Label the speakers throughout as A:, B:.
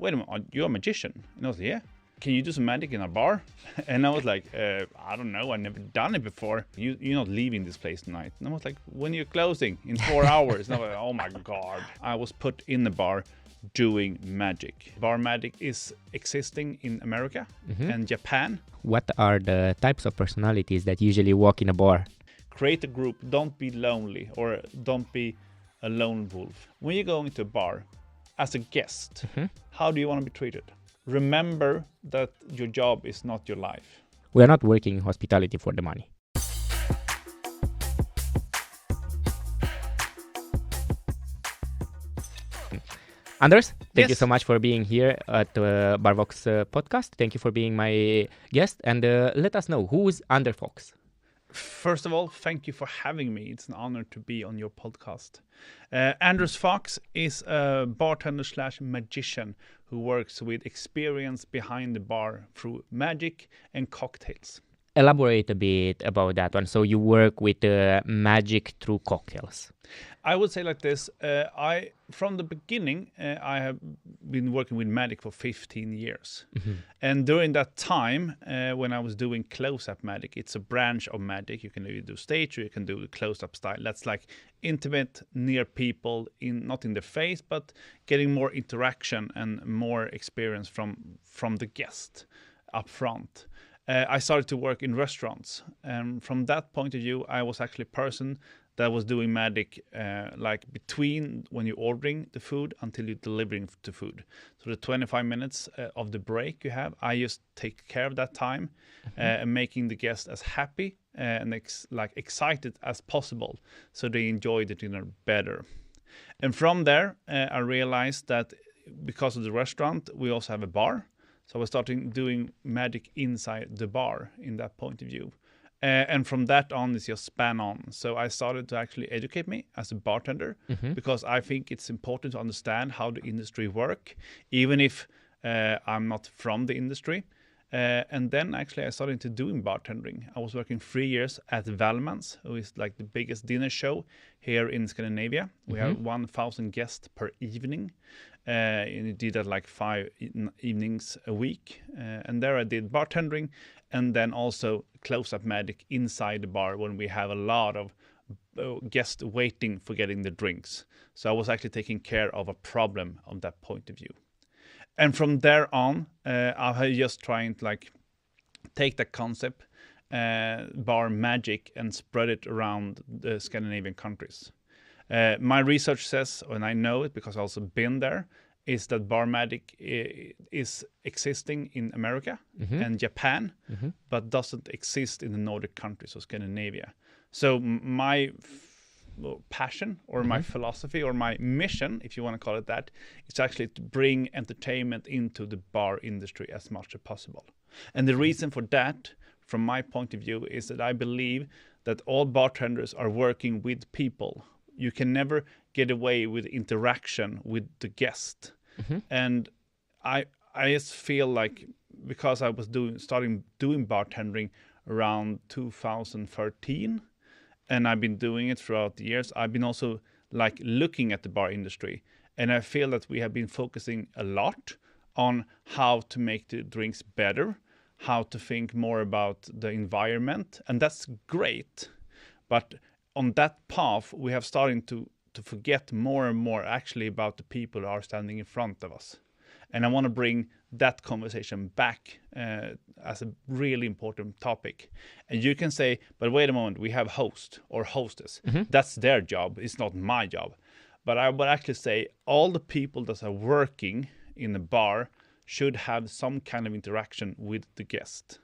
A: wait a minute, you're a magician? And I was like, yeah. Can you do some magic in a bar? And I was like, I don't know, I've never done it before. You're not leaving this place tonight. And I was like, when you're closing? In 4 hours. And I was like, oh my God. I was put in the bar doing magic. Bar magic is existing in America and Japan.
B: What are the types of personalities that usually walk in a bar?
A: Create a group, don't be lonely or don't be a lone wolf. When you're going to a bar as a guest, how do you want to be treated? Remember that your job is not your life.
B: We are not working in hospitality for the money. Anders, thank you so much for being here at Barvox podcast. Thank you for being my guest. And let us know, who is Anders Fox?
A: First of all, thank you for having me. It's an honor to be on your podcast. Anders Fox is a bartender / magician who works with experience behind the bar through magic and cocktails.
B: Elaborate a bit about that one. So you work with magic through cocktails.
A: I would say like this. From the beginning, I have been working with magic for 15 years. And during that time, when I was doing close-up magic, it's a branch of magic. You can either do stage or you can do the close-up style. That's like intimate, near people, not in the face, but getting more interaction and more experience from the guest up front. I started to work in restaurants. And from that point of view, I was actually a person that was doing magic like between when you're ordering the food until you're delivering the food. So the 25 minutes of the break you have, I just take care of that time and making the guest as happy and excited as possible so they enjoy the dinner better. And from there, I realized that because of the restaurant, we also have a bar. So I was starting doing magic inside the bar in that point of view. And from that on, it's just span on. So I started to actually educate me as a bartender because I think it's important to understand how the industry works, even if I'm not from the industry. And then actually I started to doing bartending. I was working 3 years at Valmans, who is like the biggest dinner show here in Scandinavia. We have 1,000 guests per evening. And I did that like 5 evenings a week. And there I did bartending and then also close-up magic inside the bar when we have a lot of guests waiting for getting the drinks. So I was actually taking care of a problem on that point of view. And from there on, I was just trying to like take that concept, bar magic, and spread it around the Scandinavian countries. My research says, and I know it because I've also been there, is that bar magic is existing in America and Japan, but doesn't exist in the Nordic countries or Scandinavia. So my passion or my philosophy or my mission, if you want to call it that, is actually to bring entertainment into the bar industry as much as possible. And the reason for that, from my point of view, is that I believe that all bartenders are working with people. You can never get away with interaction with the guest. And I just feel like because I was starting doing bartending around 2013, and I've been doing it throughout the years, I've been also like looking at the bar industry. And I feel that we have been focusing a lot on how to make the drinks better, how to think more about the environment. And that's great. But on that path, we have starting to forget more and more actually about the people who are standing in front of us. And I want to bring that conversation back as a really important topic. And you can say, but wait a moment, we have host or hostess. That's their job. It's not my job. But I would actually say all the people that are working in the bar should have some kind of interaction with the guest.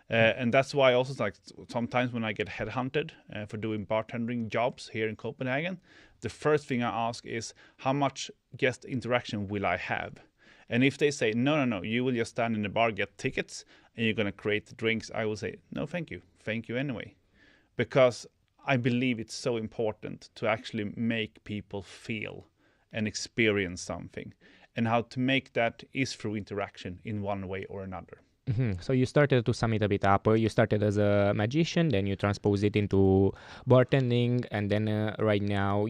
A: And that's why also like sometimes when I get headhunted for doing bartending jobs here in Copenhagen, the first thing I ask is how much guest interaction will I have? And if they say, no, you will just stand in the bar, get tickets, and you're going to create the drinks, I will say, no, thank you. Thank you anyway. Because I believe it's so important to actually make people feel and experience something. And how to make that is through interaction in one way or another.
B: So you started, to sum it a bit up, you started as a magician, then you transpose it into bartending, and then right now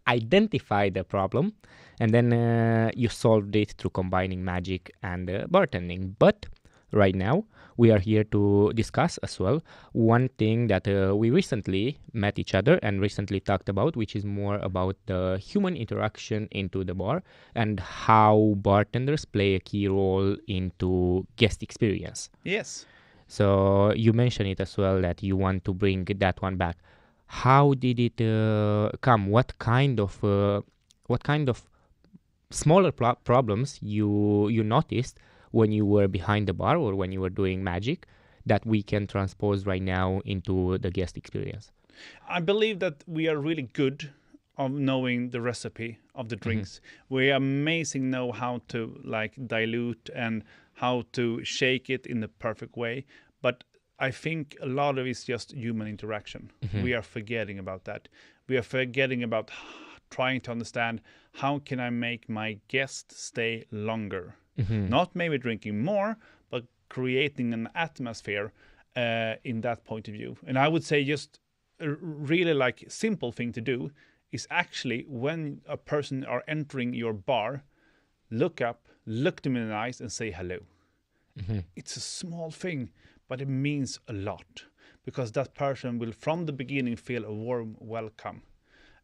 B: identify the problem, and then you solved it through combining magic and bartending. But right now, we are here to discuss as well one thing that we recently met each other and recently talked about, which is more about the human interaction into the bar and how bartenders play a key role into guest experience.
A: Yes.
B: So you mentioned it as well that you want to bring that one back. How did it come? What kind of smaller problems you noticed when you were behind the bar or when you were doing magic that we can transpose right now into the guest experience?
A: I believe that we are really good of knowing the recipe of the drinks. We are amazing know how to like dilute and how to shake it in the perfect way. But I think a lot of it is just human interaction. We are forgetting about that. We are forgetting about trying to understand how can I make my guest stay longer. Not maybe drinking more, but creating an atmosphere in that point of view. And I would say just a really like simple thing to do is actually when a person are entering your bar, look up, look them in the eyes and say hello. It's a small thing, but it means a lot because that person will from the beginning feel a warm welcome.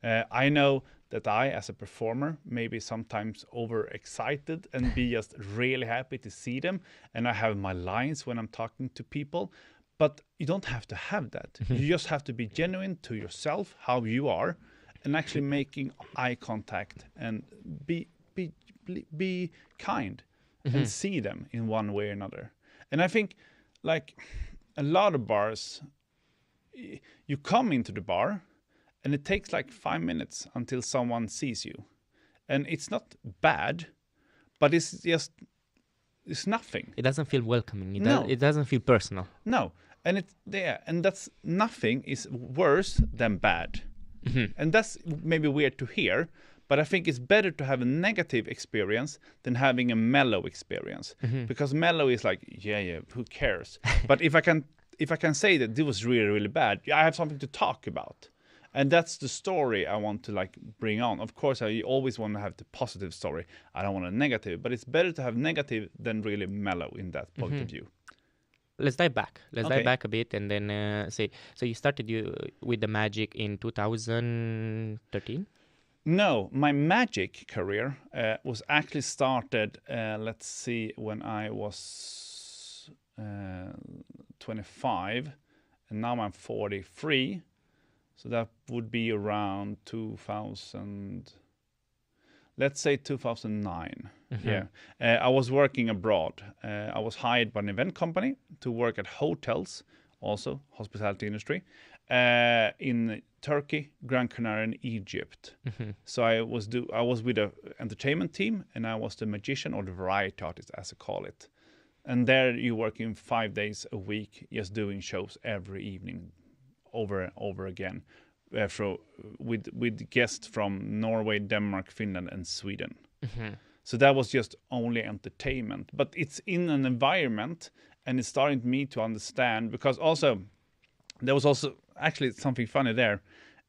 A: I know that I, as a performer, maybe sometimes overexcited and be just really happy to see them. And I have my lines when I'm talking to people, but you don't have to have that. You just have to be genuine to yourself, how you are, and actually making eye contact and be kind and see them in one way or another. And I think like a lot of bars, you come into the bar and it takes like 5 minutes until someone sees you. And it's not bad, but it's nothing.
B: It doesn't feel welcoming. It doesn't feel personal.
A: No. And it's there. And that's nothing is worse than bad. And that's maybe weird to hear, but I think it's better to have a negative experience than having a mellow experience. Because mellow is like, yeah, who cares? But if I can say that this was really, really bad, I have something to talk about. And that's the story I want to like bring on. Of course, I always want to have the positive story. I don't want a negative, but it's better to have negative than really mellow in that point of view.
B: Let's dive back. Let's dive back a bit and then say, so you started with the magic in 2013?
A: No, my magic career was actually started, when I was 25, and now I'm 43. So that would be around 2000, let's say 2009. Yeah. I was working abroad. I was hired by an event company to work at hotels, also hospitality industry, in Turkey, Gran Canaria, and Egypt. So I was with an entertainment team, and I was the magician or the variety artist, as I call it. And there you work in 5 days a week, just doing shows every evening, over and over again, with guests from Norway, Denmark, Finland, and Sweden. So that was just only entertainment, but it's in an environment, and it's starting me to understand, because also there was also actually something funny there.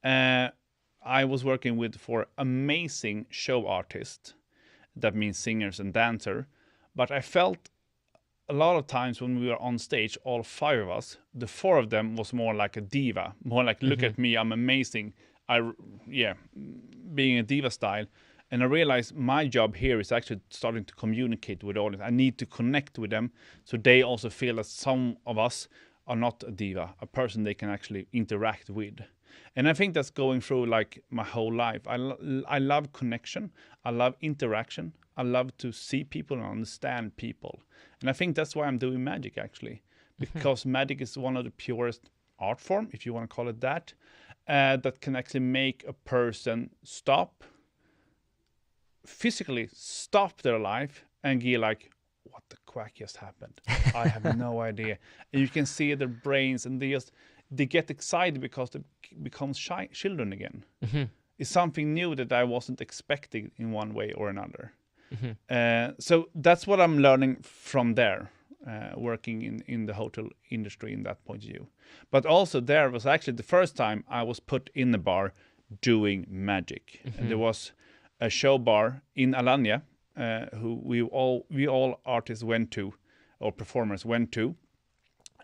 A: I was working for amazing show artists, that means singers and dancer, but I felt a lot of times when we were on stage, all 5 of us, the 4 of them was more like a diva, more like, look at me, I'm amazing. Being a diva style. And I realized my job here is actually starting to communicate with the audience. I need to connect with them so they also feel that some of us are not a diva, a person they can actually interact with. And I think that's going through like my whole life. I love connection. I love interaction. I love to see people and understand people. And I think that's why I'm doing magic, actually, because magic is one of the purest art form, if you want to call it that, that can actually make a person physically stop their life and be like, what the quack just happened? I have no idea. And you can see their brains, and they get excited because they become children again. It's something new that I wasn't expecting in one way or another. So that's what I'm learning from there, working in the hotel industry in that point of view. But also there was actually the first time I was put in the bar doing magic. And there was a show bar in Alanya who we all artists went to, or performers went to.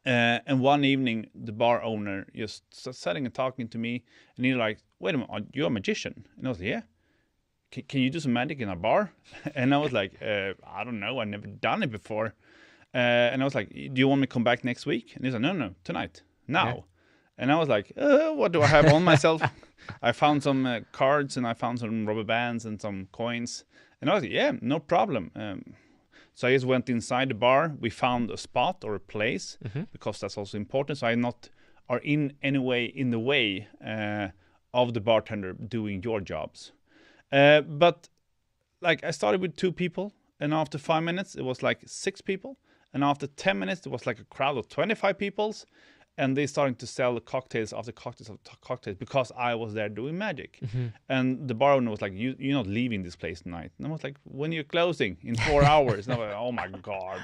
A: And one evening, the bar owner just sitting and talking to me, and he's like, "Wait a minute, you're a magician?" And I was like, "Yeah. Can you do some magic in a bar?" And I was like, "I don't know. I've never done it before." And I was like, "Do you want me to come back next week?" And he's like, "No, tonight, now." Yeah. And I was like, "What do I have on myself?" I found some cards, and I found some rubber bands and some coins. And I was like, "Yeah, no problem." So I just went inside the bar. We found a spot or a place, because that's also important. So I not are in any way in the way of the bartender doing your jobs. But like I started with 2 people, and after 5 minutes it was like 6 people, and after 10 minutes it was like a crowd of 25 peoples, and they started to sell cocktails after cocktails because I was there doing magic. And the bar owner was like, you're not leaving this place tonight. And I was like, when you're closing in 4 hours. And I was like, oh my God.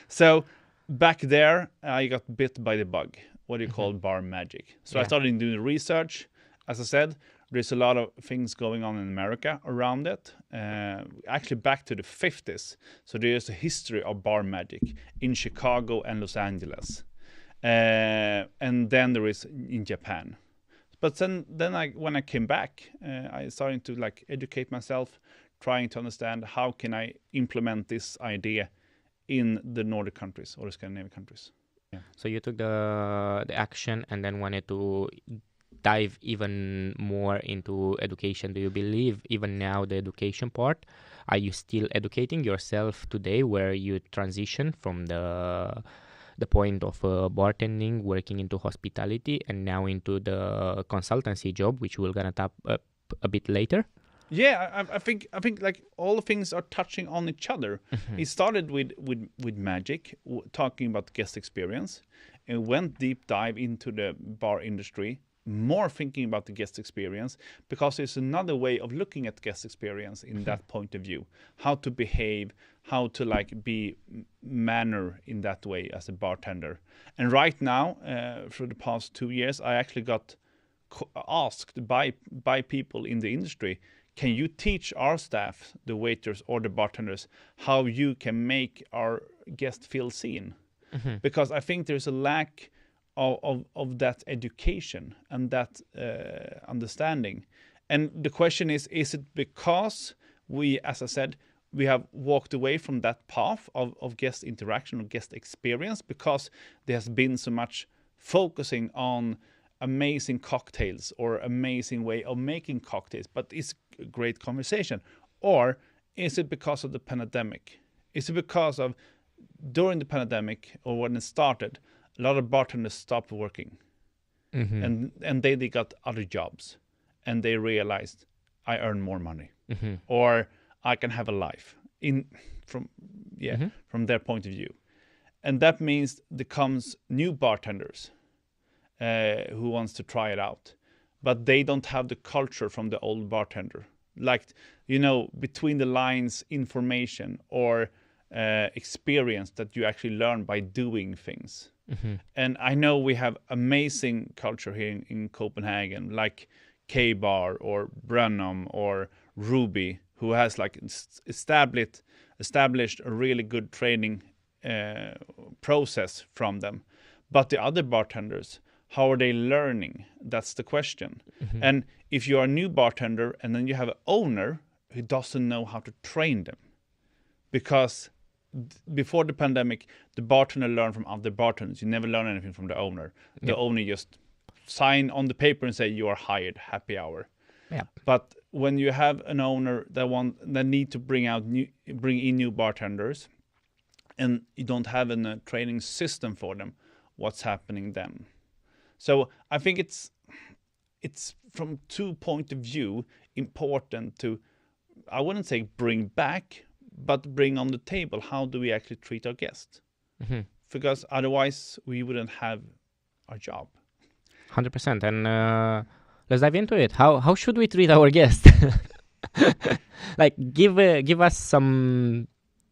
A: So back there I got bit by the bug, what do you call bar magic. So I started doing research. As I said, there's a lot of things going on in America around it. Actually back to the 50s. So there's a history of bar magic in Chicago and Los Angeles. And then there is in Japan. But then when I came back, I started to like educate myself, trying to understand how can I implement this idea in the Nordic countries or the Scandinavian countries. Yeah.
B: So you took the action and then wanted to dive even more into education. Do you believe even now the education part, are you still educating yourself today where you transition from the point of bartending, working into hospitality, and now into the consultancy job, which we're gonna tap up a bit later?
A: Yeah, I think like all the things are touching on each other. It started with magic, talking about guest experience, and went deep dive into the bar industry, more thinking about the guest experience, because there's another way of looking at guest experience in that point of view, how to behave, how to like be manner in that way as a bartender. And right now, for the past 2 years, I actually got asked by people in the industry, can you teach our staff, the waiters or the bartenders, how you can make our guests feel seen? Because I think there's a lack of that education and that understanding. And the question is it because we, as I said, we have walked away from that path of guest interaction or guest experience because there has been so much focusing on amazing cocktails or amazing way of making cocktails, but it's a great conversation? Or is it because of the pandemic? Is it because of during the pandemic or when it started, a lot of bartenders stopped working and they got other jobs and they realized I earn more money or I can have a life from their point of view. And that means there comes new bartenders who wants to try it out, but they don't have the culture from the old bartender. Like, between the lines information or experience that you actually learn by doing things. And I know we have amazing culture here in Copenhagen, like K-Bar or Brennum or Ruby, who has like established a really good training process from them. But the other bartenders, how are they learning? That's the question. And if you're a new bartender and then you have an owner who doesn't know how to train them, because before the pandemic, the bartender learned from other bartenders. You never learn anything from the owner. The owner just sign on the paper and say you are hired, happy hour. But when you have an owner that need to bring in new bartenders, and you don't have a training system for them, what's happening then? So I think it's from 2 points of view important to, I wouldn't say bring back, but bring on the table, how do we actually treat our guests? Because otherwise we wouldn't have our job.
B: 100%. And let's dive into it. How should we treat our guests? Like give us some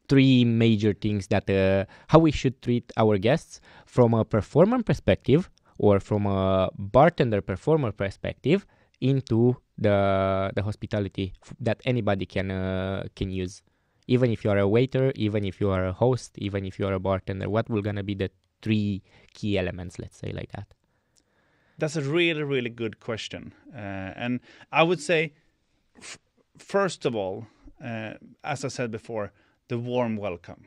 B: 3 major things that how we should treat our guests from a performer perspective or from a bartender performer perspective into the hospitality that anybody can use, even if you are a waiter, even if you are a host, even if you are a bartender? What will gonna be the 3 key elements, let's say like that?
A: That's a really, really good question. And I would say, first of all, as I said before, the warm welcome.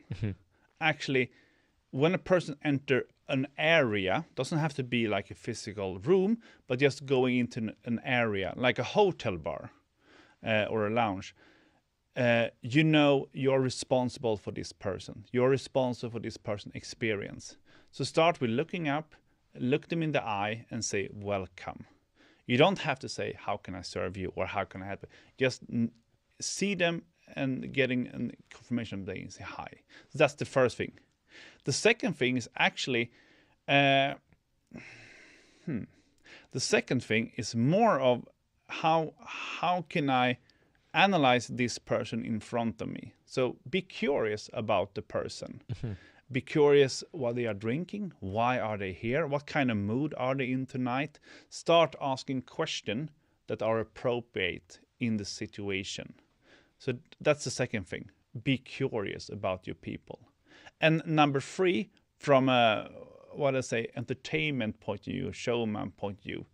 A: Actually, when a person enter an area, doesn't have to be like a physical room, but just going into an area, like a hotel bar or a lounge, you know you're responsible for this person. You're responsible for this person's experience. So start with looking up, look them in the eye and say, welcome. You don't have to say, how can I serve you or how can I help you? Just see them and getting a confirmation they say hi. So that's the first thing. The second thing is actually, the second thing is more of how can I analyze this person in front of me? So be curious about the person. Be curious what they are drinking. Why are they here? What kind of mood are they in tonight? Start asking questions that are appropriate in the situation. So that's the second thing. Be curious about your people. And number 3, from a, entertainment point of view, showman point of view,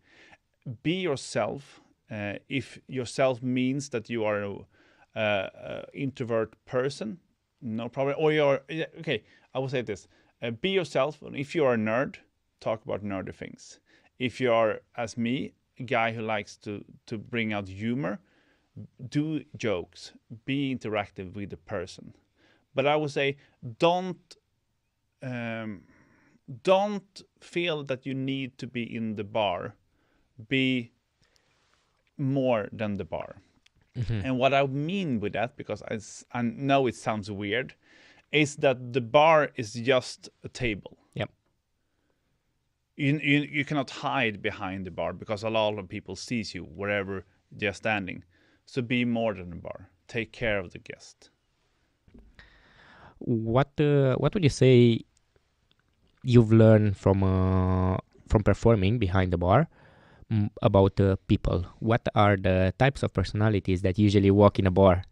A: be yourself. If yourself means that you are an introvert person, no problem. Or you're, okay, I will say this. Be yourself. If you're a nerd, talk about nerdy things. If you are, as me, a guy who likes to bring out humor, do jokes. Be interactive with the person. But I would say don't feel that you need to be in the bar. Be more than the bar. And what I mean with that, because I know it sounds weird, is that the bar is just a table.
B: Yep.
A: You cannot hide behind the bar because a lot of people sees you wherever they're standing. So be more than a bar. Take care of the guest.
B: What would you say you've learned from performing behind the bar about people? What are the types of personalities that usually walk in a bar?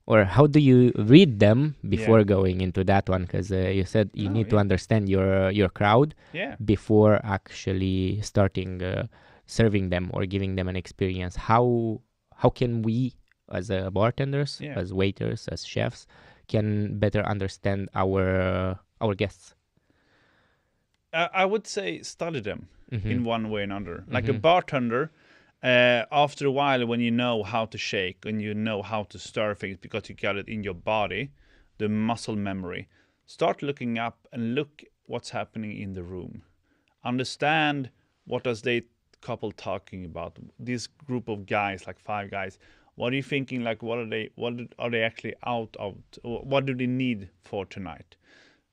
B: Or how do you read them before going into that one? Because you said you need to understand your crowd before actually starting serving them or giving them an experience. How can we, as bartenders, as waiters, as chefs, can better understand our guests?
A: I would say study them in one way or another. Like a bartender, after a while, when you know how to shake and you know how to stir things because you got it in your body, the muscle memory, start looking up and look what's happening in the room. Understand what does they couple talking about. This group of guys, like 5 guys, what are you thinking? Like, what are they actually out of? What do they need for tonight?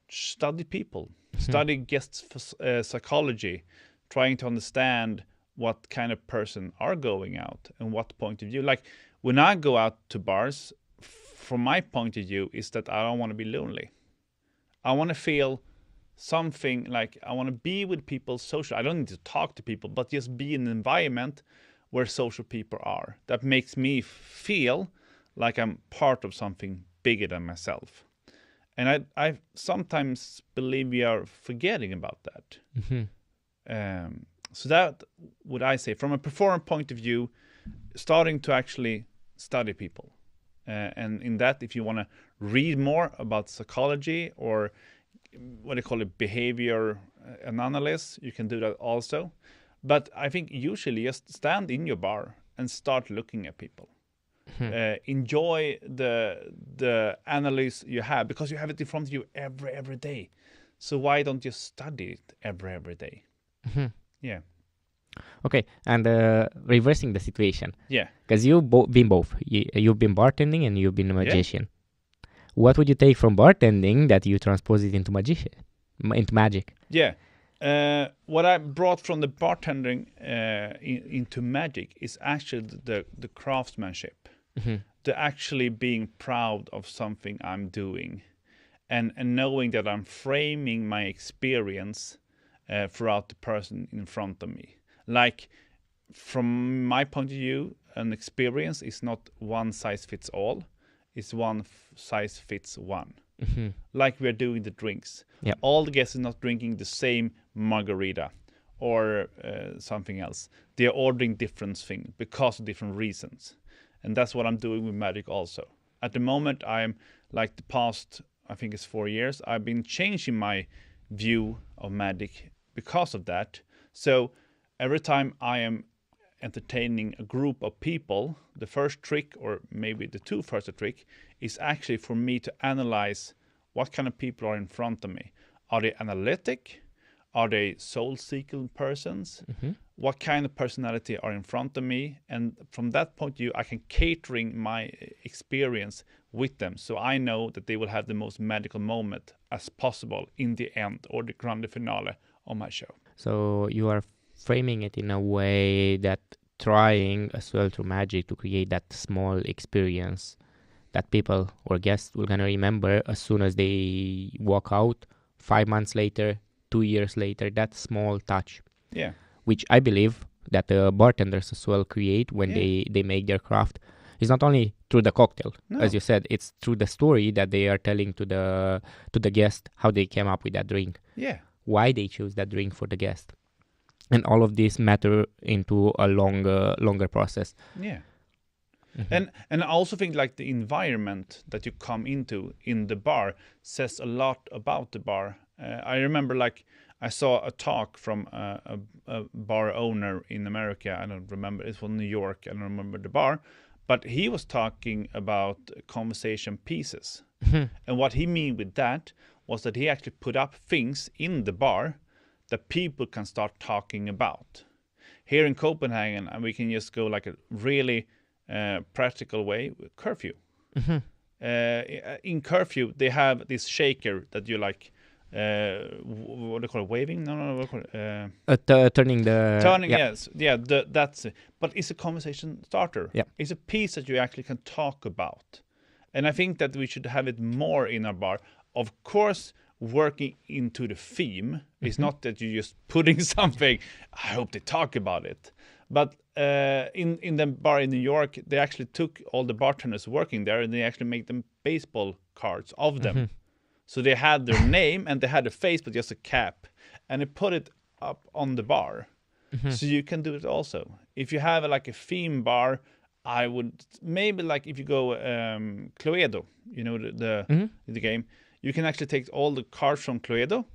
A: Study people. Study guests psychology, trying to understand what kind of person are going out and what point of view. Like when I go out to bars, from my point of view, is that I don't want to be lonely. I want to feel something like I want to be with people social. I don't need to talk to people, but just be in an environment where social people are. That makes me feel like I'm part of something bigger than myself. And I sometimes believe we are forgetting about that. So that would I say, from a performer point of view, starting to actually study people. And in that, if you want to read more about psychology or what they call it, behavior analysis, you can do that also. But I think usually just stand in your bar and start looking at people. Enjoy the analysis you have because you have it in front of you every day. So why don't you study it every day? Yeah.
B: Okay, and reversing the situation.
A: Yeah.
B: Because you've been both. You've been bartending and you've been a magician. What would you take from bartending that you transpose it into magic?
A: Yeah. What I brought from the bartending into magic is actually the craftsmanship. The actually being proud of something I'm doing and knowing that I'm framing my experience throughout the person in front of me. Like from my point of view, an experience is not one size fits all. It's one size fits one. Like we're doing the drinks.
B: Yeah.
A: All the guests are not drinking the same margarita or something else. They're ordering different things because of different reasons. And that's what I'm doing with Magic also. At the moment, I'm like the past, I think it's 4 years, I've been changing my view of Magic because of that. So every time I am entertaining a group of people, the first trick, or maybe the two first trick, is actually for me to analyze what kind of people are in front of me. Are they analytic? Are they soul-seeking persons? What kind of personality are in front of me? And from that point of view, I can catering my experience with them, so I know that they will have the most magical moment as possible in the end or the grande finale of my show.
B: So you are framing it in a way that trying as well through Magic to create that small experience that people or guests will gonna remember as soon as they walk out 5 months later, 2 years later, that small touch.
A: Yeah.
B: Which I believe that the bartenders as well create when they make their craft. It's not only through the cocktail, as you said, it's through the story that they are telling to the guest, how they came up with that drink.
A: Yeah.
B: Why they choose that drink for the guest. And all of this matter into a longer process.
A: Yeah. And I also think like the environment that you come into in the bar says a lot about the bar. I remember like I saw a talk from a bar owner in America. I don't remember. It was New York. I don't remember the bar. But he was talking about conversation pieces. And what he mean with that was that he actually put up things in the bar that people can start talking about. Here in Copenhagen, and we can just go like a really practical way, curfew. In curfew, they have this shaker that you like, what do you call it, waving? No, what do you call it?
B: Turning the...
A: Turning, yes. Yeah, that's it. But it's a conversation starter.
B: Yeah.
A: It's a piece that you actually can talk about. And I think that we should have it more in our bar. Of course, working into the theme. It's not that you're just putting something, I hope they talk about it. But in the bar in New York, they actually took all the bartenders working there and they actually made them baseball cards of them. So they had their name and they had a face, but just a cap. And they put it up on the bar. So you can do it also. If you have like a theme bar, I would maybe like if you go Cluedo, you know, the game, you can actually take all the cards from Cluedo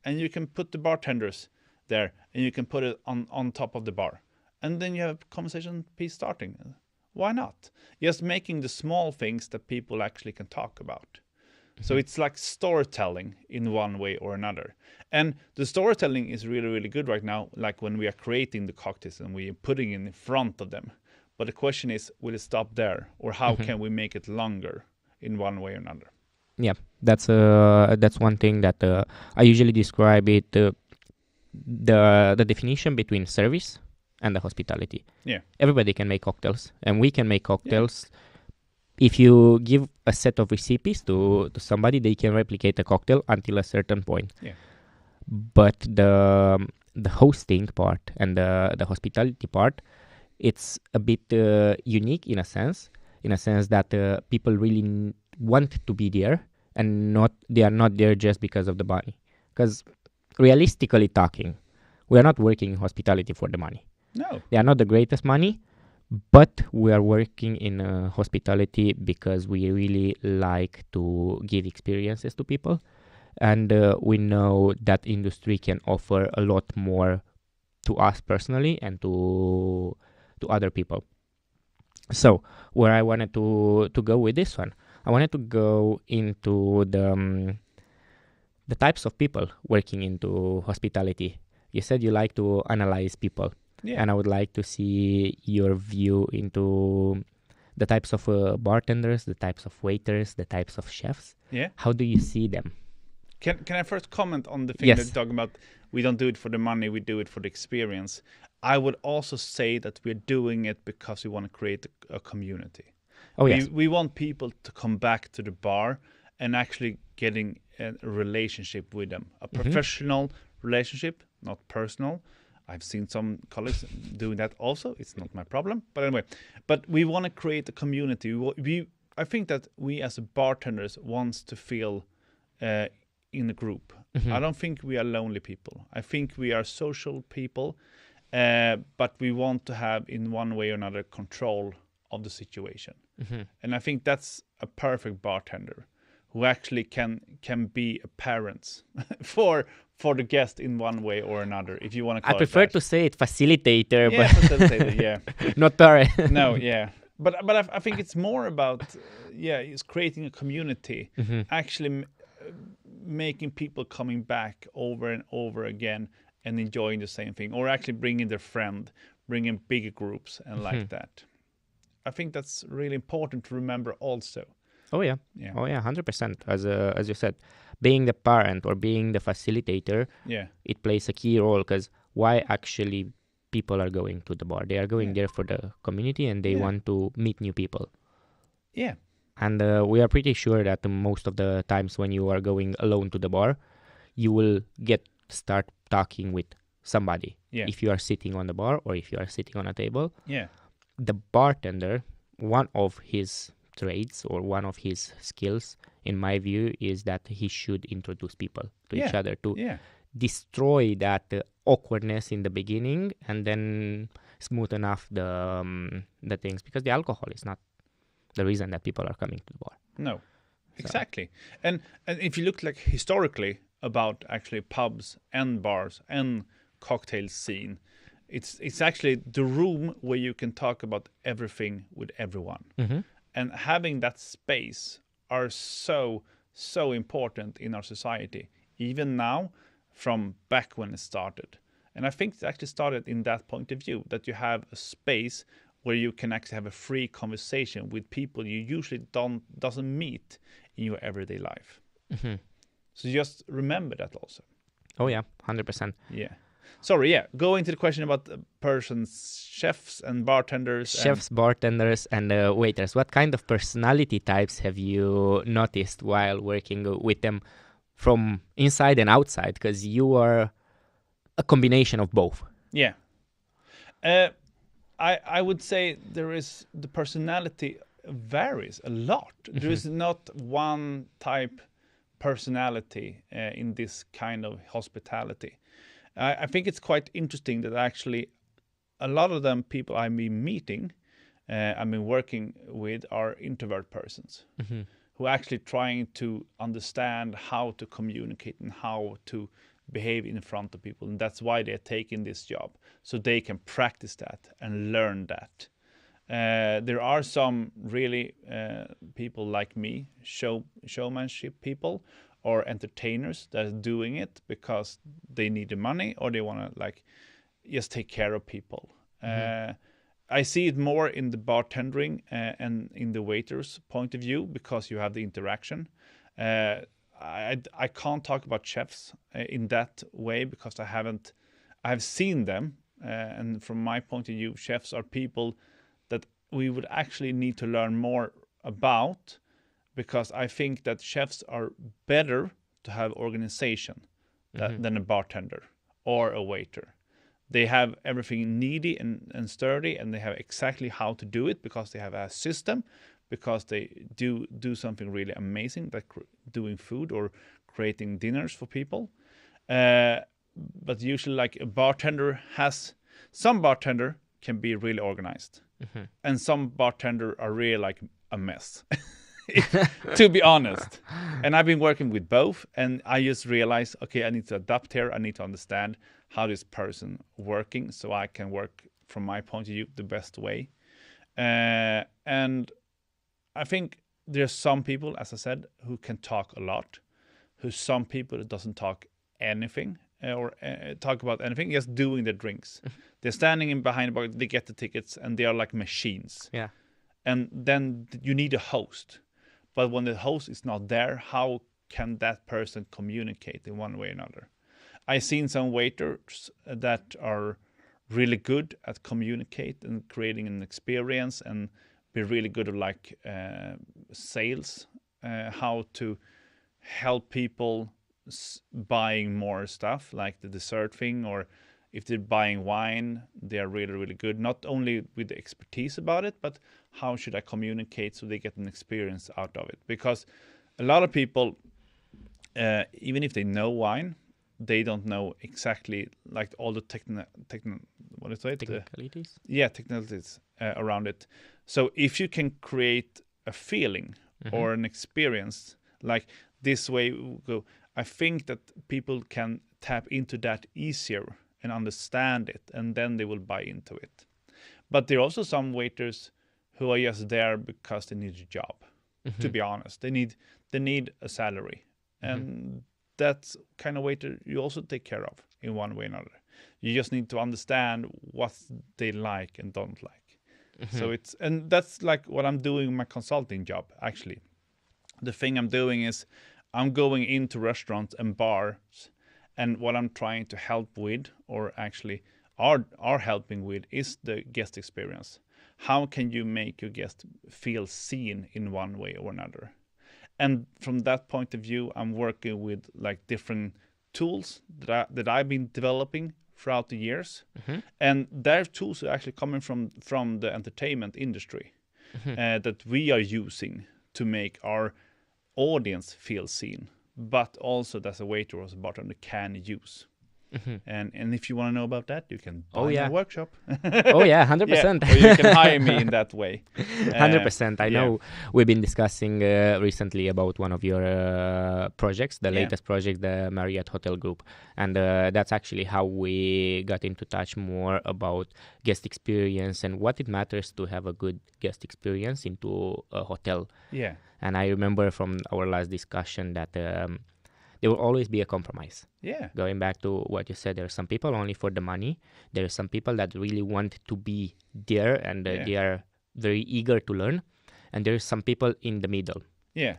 A: and you can put the bartenders there and you can put it on top of the bar. And then you have a conversation piece starting. Why not? Just making the small things that people actually can talk about. So it's like storytelling in one way or another. And the storytelling is really, really good right now, like when we are creating the cocktails and we are putting it in front of them. But the question is, will it stop there? Or how can we make it longer in one way or another?
B: Yeah, that's one thing that I usually describe it, the definition between service and the hospitality.
A: Yeah.
B: Everybody can make cocktails, and we can make cocktails. If you give a set of recipes to somebody, they can replicate a cocktail until a certain point.
A: Yeah.
B: But the hosting part and the hospitality part, it's a bit unique in a sense that people really want to be there, and they are not there just because of the money. Because realistically talking, we are not working in hospitality for the money.
A: No.
B: They are not the greatest money, but we are working in hospitality because we really like to give experiences to people. And we know that industry can offer a lot more to us personally and to other people. So where I wanted to go with this one, I wanted to go into the types of people working into hospitality. You said you like to analyze people.
A: Yeah.
B: And I would like to see your view into the types of bartenders, the types of waiters, the types of chefs.
A: Yeah.
B: How do you see them?
A: Can I first comment on the thing that you're talking about? We don't do it for the money, we do it for the experience. I would also say that we're doing it because we want to create a community.
B: Oh, yes.
A: We want people to come back to the bar and actually getting a relationship with them. A professional relationship, not personal. I've seen some colleagues doing that also. It's not my problem. But anyway, but we want to create a community. I think that we as bartenders wants to feel in a group. I don't think we are lonely people. I think we are social people, but we want to have in one way or another control of the situation. And I think that's a perfect bartender who actually can be a parent for the guest in one way or another, if you want to call it.
B: I prefer
A: that.
B: to say it facilitator,
A: Yeah,
B: but
A: facilitator, yeah.
B: not parent.
A: No, yeah. But I think it's more about, it's creating a community, actually making people coming back over and over again and enjoying the same thing, or actually bringing their friend, bringing bigger groups and like that. I think that's really important to remember also.
B: Oh yeah. 100%. As you said, being the parent or being the facilitator, it plays a key role, because why actually people are going to the bar? They are going there for the community, and they want to meet new people.
A: Yeah.
B: And we are pretty sure that most of the times when you are going alone to the bar, you will start talking with somebody. If you are sitting on the bar or if you are sitting on a table. The bartender, one of his trades or one of his skills, in my view, is that he should introduce people to each other to destroy that awkwardness in the beginning, and then smooth enough the things, because the alcohol is not the reason that people are coming to the bar.
A: No, exactly. And if you look like historically about actually pubs and bars and cocktail scene, it's actually the room where you can talk about everything with everyone. And having that space are so important in our society, even now, from back when it started. And I think it actually started in that point of view, that you have a space where you can actually have a free conversation with people you usually doesn't meet in your everyday life. So just remember that also.
B: Oh yeah, 100%.
A: Yeah. Sorry, going to the question about persons, chefs and bartenders.
B: Bartenders, and waiters. What kind of personality types have you noticed while working with them from inside and outside? Because you are a combination of both.
A: Yeah. I would say the personality varies a lot. There is not one type personality in this kind of hospitality. I think it's quite interesting that actually a lot of them people I've been meeting, I've been working with, are introvert persons who are actually trying to understand how to communicate and how to behave in front of people. And that's why they're taking this job, so they can practice that and learn that. There are some really people like me, showmanship people, or entertainers that are doing it because they need the money, or they want to just take care of people. I see it more in the bartending and in the waiters' point of view, because you have the interaction. I can't talk about chefs in that way, because I have seen them, and from my point of view, chefs are people that we would actually need to learn more about, because I think that chefs are better to have organization than a bartender or a waiter. They have everything needy and sturdy, and they have exactly how to do it, because they have a system, because they do something really amazing, like doing food or creating dinners for people. But usually, like some bartender can be really organized, and some bartender are really like a mess. To be honest. And I've been working with both, and I just realized, okay, I need to adapt here. I need to understand how this person working, so I can work from my point of view the best way. And I think there's some people, as I said, who can talk a lot, some people that doesn't talk anything or talk about anything, just doing the drinks. They're standing in behind the bar, they get the tickets, and they are like machines.
B: Yeah.
A: And then you need a host. But when the host is not there, how can that person communicate in one way or another? I've seen some waiters that are really good at communicate and creating an experience, and be really good at sales, how to help people buying more stuff, like the dessert thing, or if they're buying wine, they are really, really good. Not only with the expertise about it, but how should I communicate so they get an experience out of it? Because a lot of people, even if they know wine, they don't know exactly like all the what is it?
B: Technicalities.
A: Technicalities around it. So if you can create a feeling or an experience like this way, I think that people can tap into that easier and understand it, and then they will buy into it. But there are also some waiters who are just there because they need a job. To be honest, they need a salary, and that's kind of waiter you also take care of in one way or another. You just need to understand what they like and don't like. So that's like what I'm doing in my consulting job. Actually, the thing I'm doing is I'm going into restaurants and bars, and what I'm trying to help with, or actually are helping with, is the guest experience. How can you make your guest feel seen in one way or another? And from that point of view, I'm working with like different tools that I've been developing throughout the years. And their tools are actually coming from the entertainment industry that we are using to make our audience feel seen, but also that a waiter or a bartender can use. And if you want to know about that, you can buy my workshop.
B: 100%.
A: Or you can hire me in that way.
B: 100%. I know we've been discussing recently about one of your projects, the latest project, the Marriott Hotel Group. And that's actually how we got into touch more about guest experience and what it matters to have a good guest experience into a hotel.
A: Yeah.
B: And I remember from our last discussion that there will always be a compromise.
A: Yeah.
B: Going back to what you said, there are some people only for the money. There are some people that really want to be there, and they are very eager to learn. And there are some people in the middle.
A: Yeah.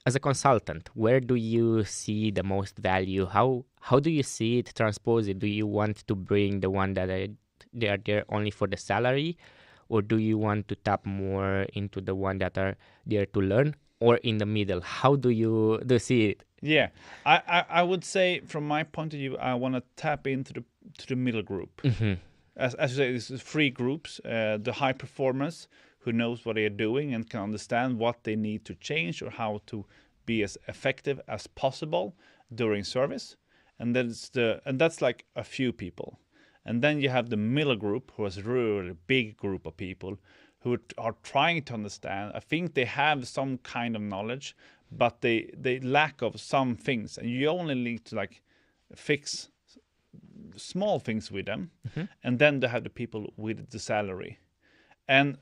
B: As a consultant, where do you see the most value? How do you see it transpose it? Do you want to bring the one that they are there only for the salary? Or do you want to tap more into the one that are there to learn? Or in the middle? How do you see it?
A: Yeah, I would say from my point of view, I want to tap into the middle group. As you say, this is 3 groups: the high performers who knows what they are doing and can understand what they need to change or how to be as effective as possible during service, and that's like a few people. And then you have the middle group, who is a really big group of people who are trying to understand. I think they have some kind of knowledge, but they lack of some things, and you only need to like fix small things with them. And then they have the people with the salary, and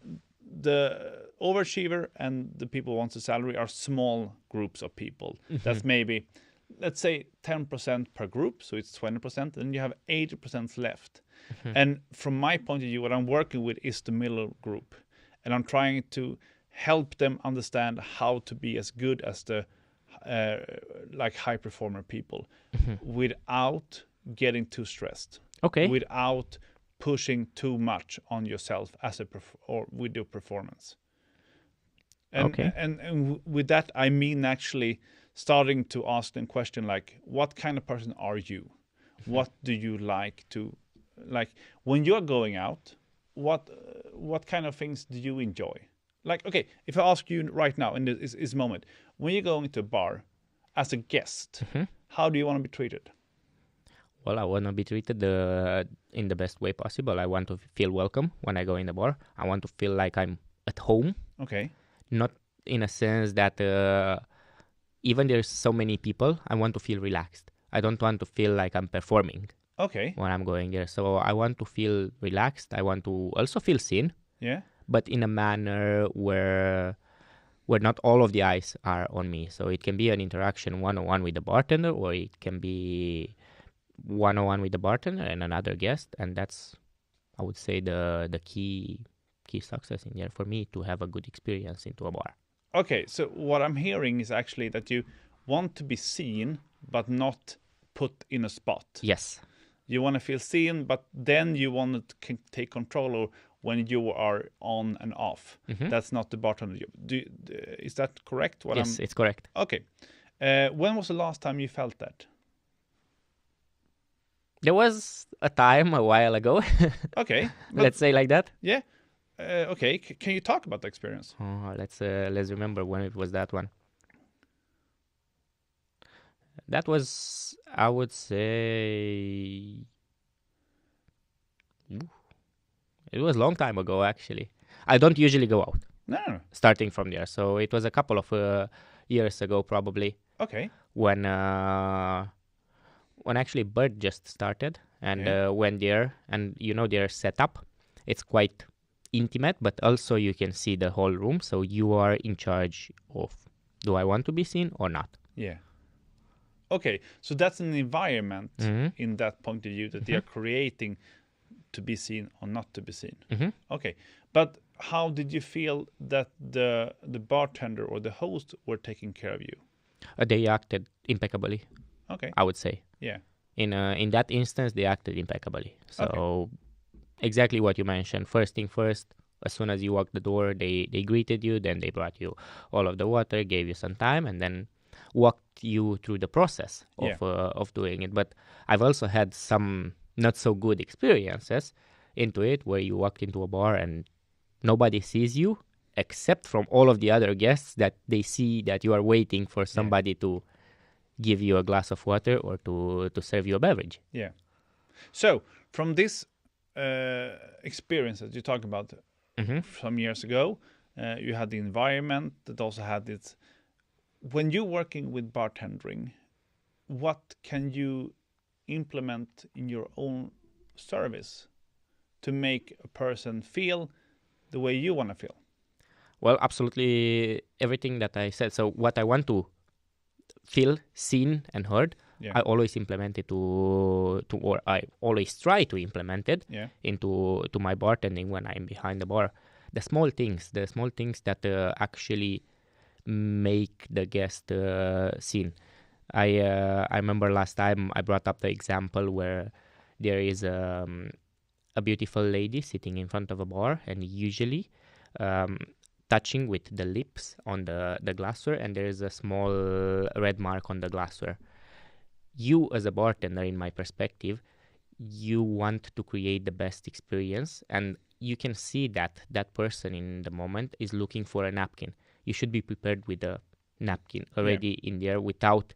A: the overachiever and the people who want the salary are small groups of people. That's maybe, let's say, 10% per group, so it's 20%, and you have 80% left. And from my point of view, what I'm working with is the middle group, and I'm trying to help them understand how to be as good as the like high performer people without getting too stressed. Without pushing too much on yourself as or with your performance. And with that, I mean actually starting to ask them question like, what kind of person are you? What do you like to, like when you're going out, what kind of things do you enjoy? Like, okay, if I ask you right now in this moment, when you're going to a bar as a guest, how do you want to be treated?
B: Well, I want to be treated in the best way possible. I want to feel welcome when I go in the bar. I want to feel like I'm at home.
A: Okay.
B: Not in a sense that even there's so many people, I want to feel relaxed. I don't want to feel like I'm performing.
A: Okay.
B: When I'm going there. So I want to feel relaxed. I want to also feel seen.
A: Yeah.
B: But in a manner where not all of the eyes are on me. So it can be an interaction one-on-one with the bartender, or it can be one-on-one with the bartender and another guest. And that's, I would say, the key success in there for me to have a good experience into a bar.
A: Okay, so what I'm hearing is actually that you want to be seen, but not put in a spot.
B: Yes.
A: You want to feel seen, but then you want to take control of when you are on and off. That's not the bartender job. Is that correct?
B: Yes, it's correct.
A: Okay. When was the last time you felt that?
B: There was a time a while ago,
A: Okay.
B: let's say like that.
A: Yeah. Okay. Can you talk about the experience?
B: Let's remember when it was that one. That was, I would say, it was a long time ago actually. I don't usually go out.
A: No.
B: Starting from there, so it was a couple of years ago probably.
A: Okay.
B: When actually Bird just started and went there, and their setup, it's quite intimate, but also you can see the whole room, so you are in charge of, do I want to be seen or not?
A: Yeah. Okay, so that's an environment
B: Mm-hmm.
A: in that point of view that they are creating to be seen or not to be seen.
B: Mm-hmm.
A: Okay, but how did you feel that the bartender or the host were taking care of you?
B: They acted impeccably,
A: Okay.
B: I would say.
A: Yeah.
B: In that instance, they acted impeccably. So exactly what you mentioned. First thing first, as soon as you walked the door, they greeted you, then they brought you all of the water, gave you some time, and then walked you through the process of doing it. But I've also had some not so good experiences into it, where you walk into a bar and nobody sees you except from all of the other guests, that they see that you are waiting for somebody to give you a glass of water or to serve you a beverage.
A: Yeah. So from this experience that you talked about some years ago, you had the environment that also had its. When you're working with bartending, what can you implement in your own service to make a person feel the way you want to feel?
B: Well, absolutely everything that I said. So what I want to feel, seen, and heard, I always implement it or I always try to implement it into my bartending when I'm behind the bar. The small things that actually make the guest seen. I remember last time I brought up the example where there is a beautiful lady sitting in front of a bar, and usually touching with the lips on the glassware, and there is a small red mark on the glassware. You, as a bartender, in my perspective, you want to create the best experience, and you can see that that person in the moment is looking for a napkin. You should be prepared with a napkin already in there, without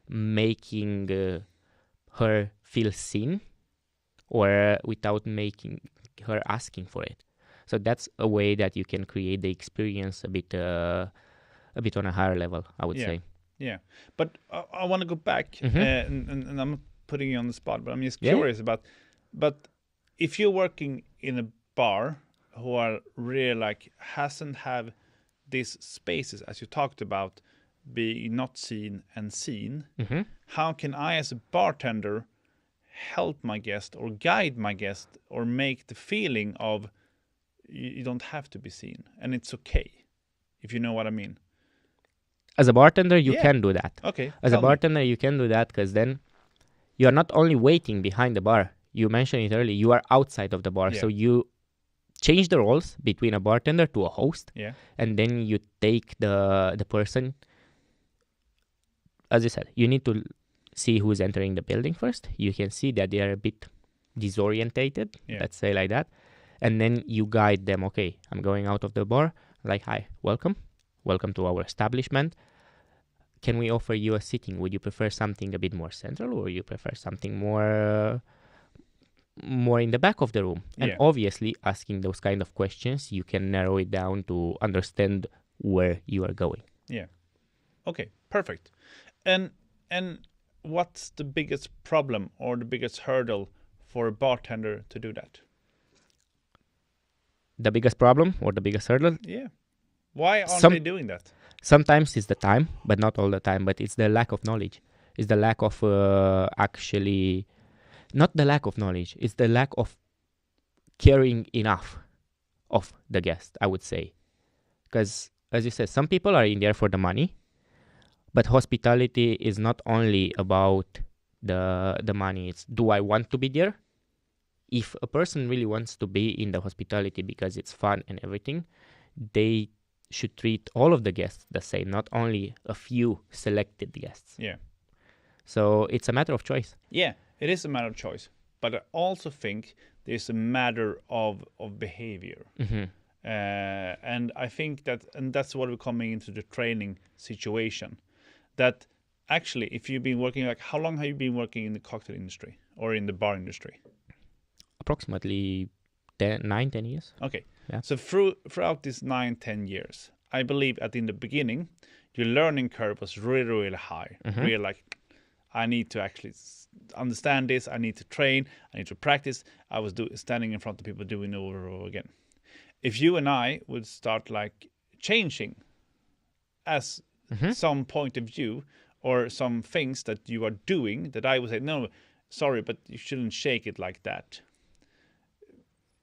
B: making her feel seen or without making her asking for it. So that's a way that you can create the experience a bit on a higher level, I would say.
A: Yeah, but I want to go back, and I'm not putting you on the spot, but I'm just curious about. But if you're working in a bar who are really hasn't have these spaces as you talked about, be not seen and seen, how can I as a bartender help my guest or guide my guest or make the feeling of you don't have to be seen and it's okay, if you know what I mean?
B: As a bartender, you can do that.
A: Okay.
B: As a bartender, you can do that, because then you are not only waiting behind the bar. You mentioned it earlier. You are outside of the bar. So you change the roles between a bartender to a host.
A: Yeah.
B: And then you take the person. As I said, you need to see who's entering the building first. You can see that they are a bit disorientated, let's say like that. And then you guide them. Okay, I'm going out of the bar. Like, hi, welcome to our establishment. Can we offer you a sitting? Would you prefer something a bit more central, or you prefer something more in the back of the room? And obviously, asking those kind of questions, you can narrow it down to understand where you are going.
A: Yeah. Okay, perfect. And what's the biggest problem or the biggest hurdle for a bartender to do that?
B: The biggest problem or the biggest hurdle?
A: Yeah. Why aren't they doing that?
B: Sometimes it's the time, but not all the time. But it's the lack of knowledge. It's the lack of actually... Not the lack of knowledge. It's the lack of caring enough of the guest, I would say. Because, as you said, some people are in there for the money. But hospitality is not only about the money. It's, do I want to be there? If a person really wants to be in the hospitality because it's fun and everything, they should treat all of the guests the same, not only a few selected guests.
A: Yeah.
B: So it's a matter of choice.
A: Yeah, it is a matter of choice. But I also think there's a matter of behavior. And I think and that's what we're coming into the training situation. That actually, if you've been working, like, how long have you been working in the cocktail industry or in the bar industry?
B: Approximately 9-10 years.
A: Okay.
B: Yeah.
A: So throughout these 9-10 years, I believe in the beginning, your learning curve was really, really high. Really, like, I need to actually understand this. I need to train. I need to practice. I was standing in front of people doing it over and over again. If you and I would start like changing as some point of view or some things that you are doing, that I would say, no, sorry, but you shouldn't shake it like that.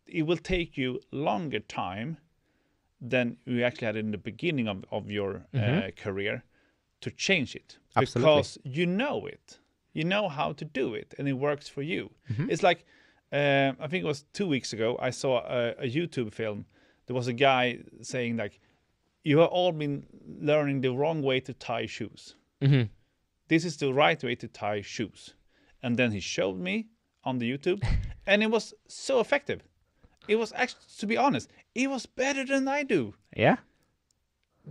A: It will take you longer time than you actually had in the beginning of your career to change it.
B: Absolutely.
A: Because you know it. You know how to do it, and it works for you. It's like, I think it was 2 weeks ago, I saw a YouTube film. There was a guy saying, like, you have all been learning the wrong way to tie shoes. This is the right way to tie shoes. And then he showed me on the YouTube, and it was so effective. It was actually, to be honest, it was better than I do.
B: Yeah.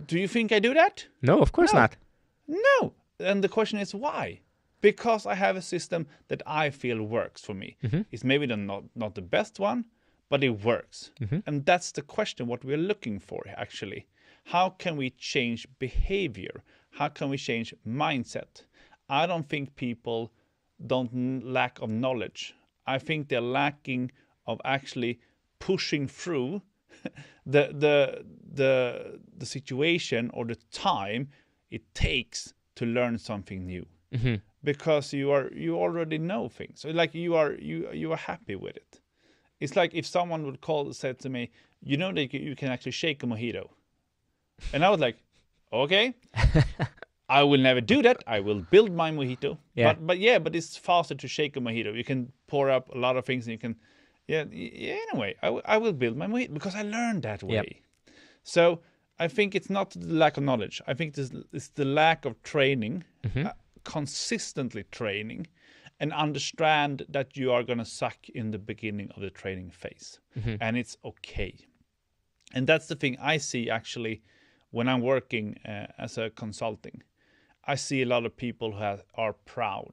A: Do you think I do that?
B: No, of course not.
A: No. And the question is why? Because I have a system that I feel works for me. It's maybe not the best one, but it works. And that's the question, what we're looking for, actually. How can we change behavior? How can we change mindset? I don't think people don't lack of knowledge. I think they're lacking of actually pushing through the situation or the time it takes to learn something new. Because you already know things. So like you are happy with it. It's like if someone would said to me, you know that you can actually shake a mojito. And I was like, okay, I will never do that. I will build my mojito.
B: Yeah.
A: But it's faster to shake a mojito. You can pour up a lot of things and you can, anyway, I will build my mojito because I learned that way.
B: Yep.
A: So I think it's not the lack of knowledge. I think it's the lack of training, consistently training, and understand that you are going to suck in the beginning of the training phase. And it's okay. And that's the thing I see actually when I'm working as a consulting. I see a lot of people who are proud.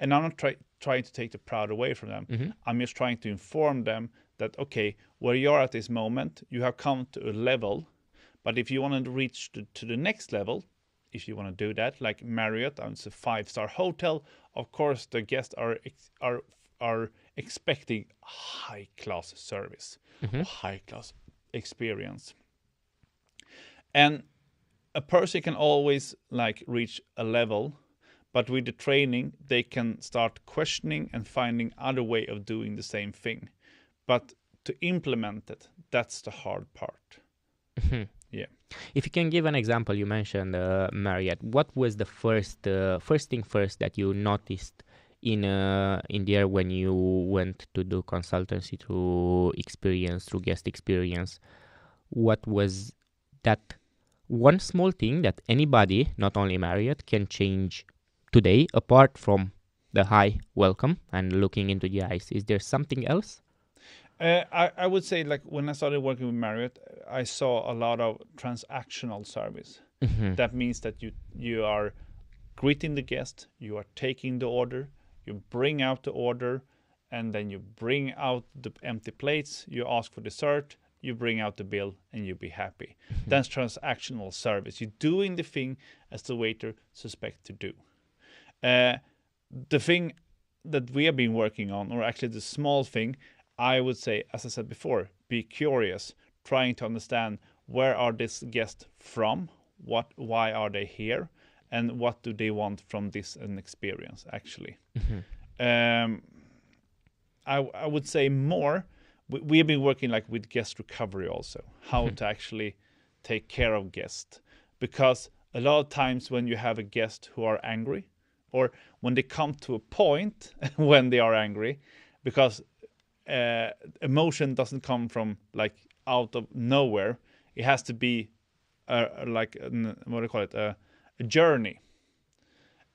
A: And I'm not trying to take the proud away from them. I'm just trying to inform them that, okay, where you are at this moment, you have come to a level. But if you want to reach to the next level, if you want to do that, like Marriott, it's a 5-star hotel, of course the guests are expecting high-class service, high-class experience. And a person can always like reach a level, but with the training, they can start questioning and finding other way of doing the same thing. But to implement it, that's the hard part. Yeah.
B: If you can give an example, you mentioned Marriott. What was the first thing that you noticed in there when you went to do consultancy through guest experience? What was that one small thing that anybody, not only Marriott, can change today, apart from the high welcome and looking into the eyes? Is there something else?
A: I would say, like, when I started working with Marriott, I saw a lot of transactional service. That means that you are greeting the guest, you are taking the order, you bring out the order, and then you bring out the empty plates, you ask for dessert, you bring out the bill, and you be happy. That's transactional service. You're doing the thing as the waiter suspects to do. The thing that we have been working on, or actually the small thing, I would say, as I said before, be curious, trying to understand where are these guests from, why are they here, and what do they want from this experience, actually. I would say more, we have been working like with guest recovery also, how to actually take care of guests. Because a lot of times when you have a guest who are angry, or when they come to a point when they are angry, because emotion doesn't come from like out of nowhere. It has to be a journey.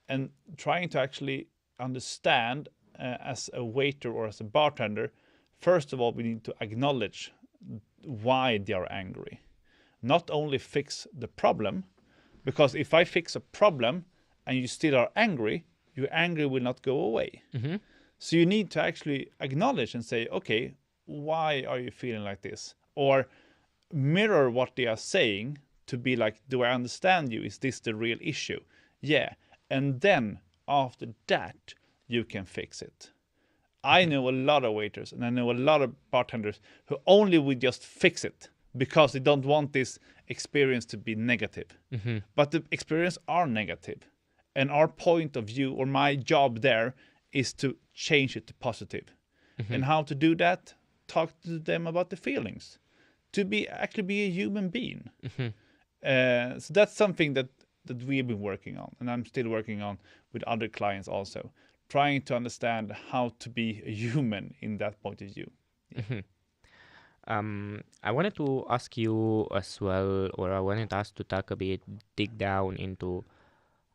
A: and trying to actually understand as a waiter or as a bartender, first of all, we need to acknowledge why they are angry. Not only fix the problem, because if I fix a problem and you still are angry, your anger will not go away. So you need to actually acknowledge and say, okay, why are you feeling like this? Or mirror what they are saying to be like, do I understand you? Is this the real issue? Yeah. And then after that, you can fix it. I know a lot of waiters and I know a lot of bartenders who only would just fix it because they don't want this experience to be negative. But the experience are negative. And our point of view, or my job there, is to change it to positive. And how to do that? Talk to them about the feelings. To actually be a human being. So that's something that we've been working on, and I'm still working on with other clients also, trying to understand how to be a human in that point of view.
B: I wanted to ask you as well, or I wanted us to talk a bit, dig down into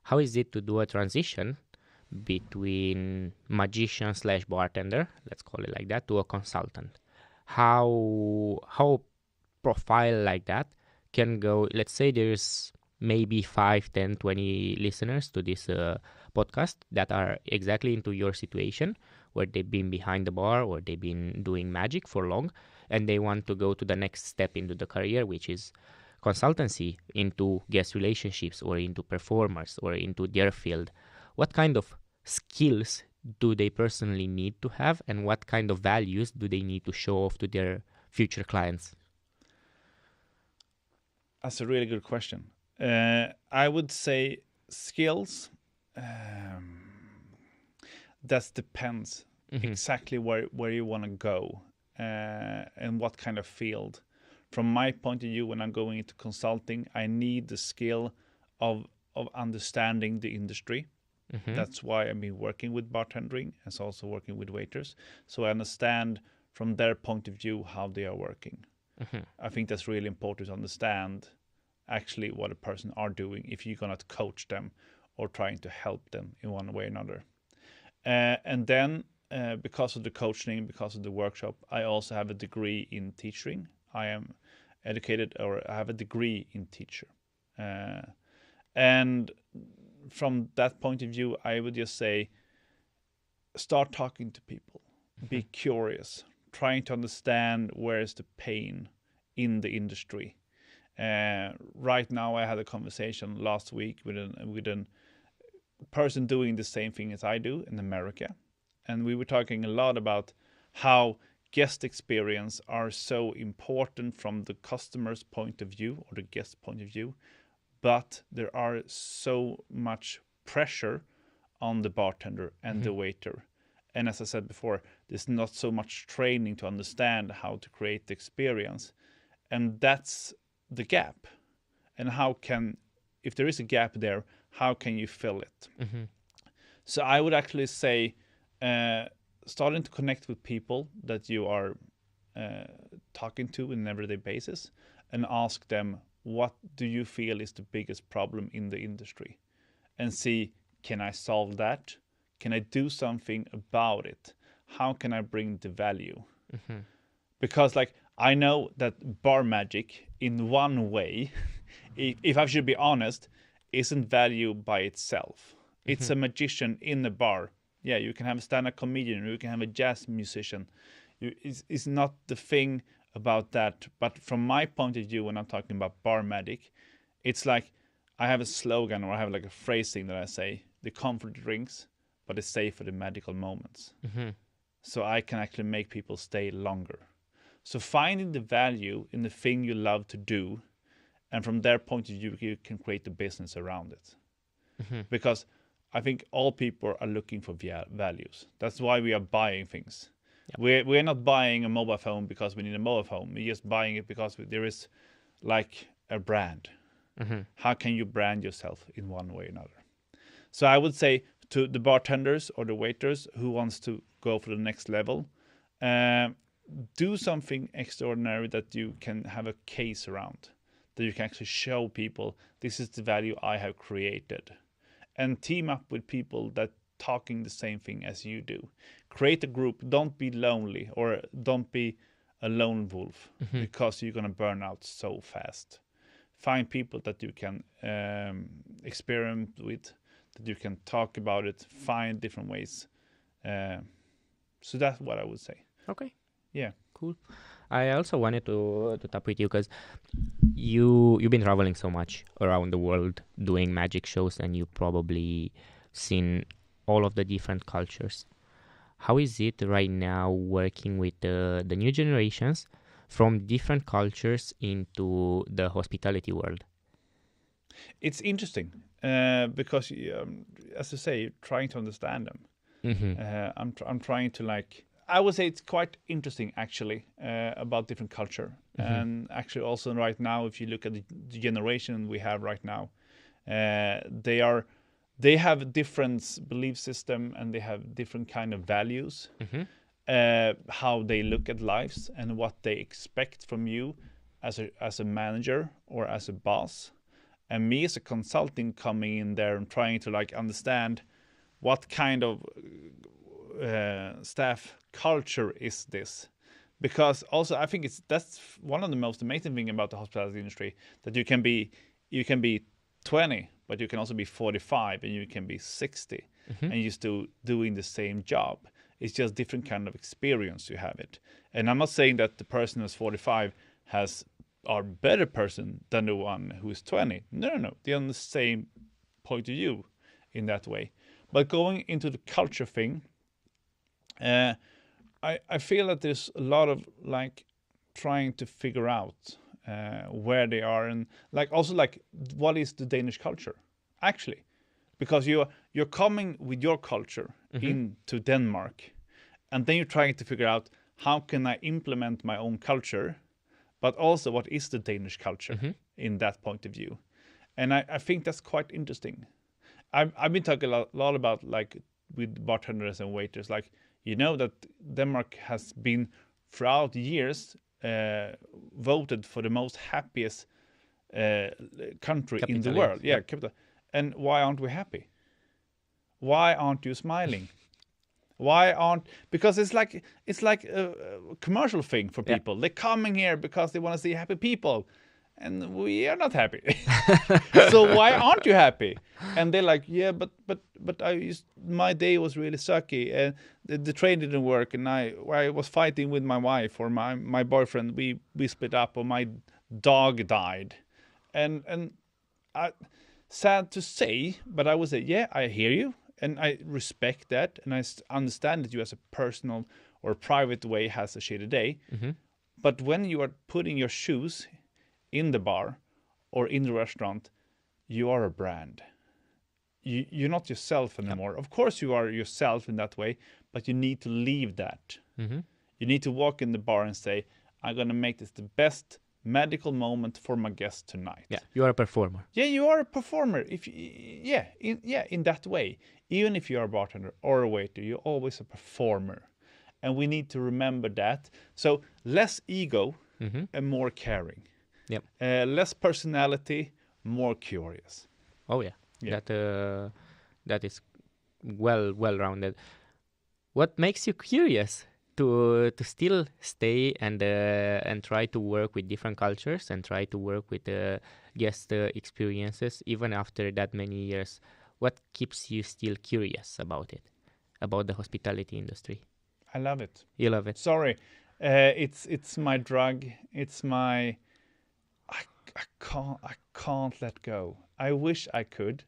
B: how is it to do a transition between magician slash bartender, let's call it like that, to a consultant. How profile like that can go. Let's say there's maybe 5, 10, 20 listeners to this podcast that are exactly into your situation, where they've been behind the bar or they've been doing magic for long, and they want to go to the next step into the career, which is consultancy into guest relationships or into performers or into their field. What kind of skills do they personally need to have, and what kind of values do they need to show off to their future clients?
A: That's a really good question. I would say skills. That depends exactly where you want to go and what kind of field. From my point of view, when I'm going into consulting, I need the skill of understanding the industry. That's why I've been working with bartending and also working with waiters. So I understand from their point of view how they are working. I think that's really important to understand actually what a person are doing if you're going to coach them or trying to help them in one way or another. And then because of the coaching, because of the workshop, I also have a degree in teaching. I am educated, or I have a degree in teacher. And from that point of view, I would just say, start talking to people, be curious, trying to understand where is the pain in the industry. Right now, I had a conversation last week with a person doing the same thing as I do in America. And we were talking a lot about how guest experience are so important from the customer's point of view or the guest point of view, but there are so much pressure on the bartender and the waiter. And as I said before, there's not so much training to understand how to create the experience. And that's the gap. And if there is a gap there, how can you fill it? So I would actually say starting to connect with people that you are talking to on an everyday basis and ask them, what do you feel is the biggest problem in the industry? And see, can I solve that? Can I do something about it? How can I bring the value? Because I know that bar magic in one way, if I should be honest, isn't value by itself. It's a magician in a bar. Yeah, you can have a stand-up comedian, or you can have a jazz musician. It's not the thing about that. But from my point of view, when I'm talking about bar magic, it's like I have a slogan, or I have a phrasing that I say, the comfort drinks, but it's safe for the magical moments. So I can actually make people stay longer. So finding the value in the thing you love to do, and from their point of view, you can create a business around it. Because I think all people are looking for values. That's why we are buying things. Yep. We're not buying a mobile phone because we need a mobile phone. We're just buying it because there is a brand. How can you brand yourself in one way or another? So I would say to the bartenders or the waiters who wants to go for the next level, do something extraordinary that you can have a case around, that you can actually show people, this is the value I have created. and team up with people that talking the same thing as you do. Create a group. Don't be lonely, or don't be a lone wolf, because you're gonna burn out so fast. Find people that you can experiment with, that you can talk about it, find different ways. So that's what I would say.
B: Okay.
A: Yeah.
B: Cool. I also wanted to talk with you because you've been traveling so much around the world doing magic shows, and you've probably seen all of the different cultures. How is it right now working with the new generations from different cultures into the hospitality world?
A: It's interesting because, as I say, trying to understand them. I'm trying to, like, I would say it's quite interesting actually about different culture. And actually also right now, if you look at the generation we have right now, they have a different belief system, and they have different kind of values, how they look at lives and what they expect from you as a manager or as a boss. And me as a consultant coming in there and trying to, like, understand what kind of staff culture is this. Because also I think that's one of the most amazing thing about the hospitality industry, that you can be 20, but you can also be 45, and you can be 60, and you're still doing the same job. It's just different kind of experience you have it. And I'm not saying that the person who's 45 are better person than the one who is 20. No. They're on the same point of view in that way. But going into the culture thing, I feel that there's a lot of, like, trying to figure out where they are, and like also, like, what is the Danish culture actually, because you're coming with your culture into Denmark, and then you're trying to figure out how can I implement my own culture, but also what is the Danish culture in that point of view. And I think that's quite interesting. I've been talking a lot about, like, with bartenders and waiters, like, that Denmark has been throughout the years voted for the most happiest country in the world. Yeah, capital. And why aren't we happy? Why aren't you smiling? Because it's like a commercial thing for people. They're coming here because they want to see happy people, and we are not happy. So why aren't you happy? And they're like, yeah, but my day was really sucky, and the train didn't work, and I was fighting with my wife or my boyfriend. We split up, or my dog died, and sad to say, but I would say, yeah, I hear you. And I respect that, and I understand that you as a personal or private way has a shitty day. But when you are putting your shoes in the bar or in the restaurant, you are a brand. You're not yourself anymore. Of course you are yourself in that way, but you need to leave that. You need to walk in the bar and say, I'm going to make this the best magical moment for my guest tonight.
B: Yeah, you are a performer.
A: Yeah, you are a performer. In that way. Even if you are a bartender or a waiter, you're always a performer. And we need to remember that. So less ego and more caring.
B: Yep.
A: Less personality, more curious.
B: Oh yeah. That is well rounded. What makes you curious to still stay and try to work with different cultures and try to work with guest experiences even after that many years? What keeps you still curious about it, about the hospitality industry?
A: I love it.
B: You love it.
A: Sorry, it's my drug. It's my. I can't let go. I wish I could,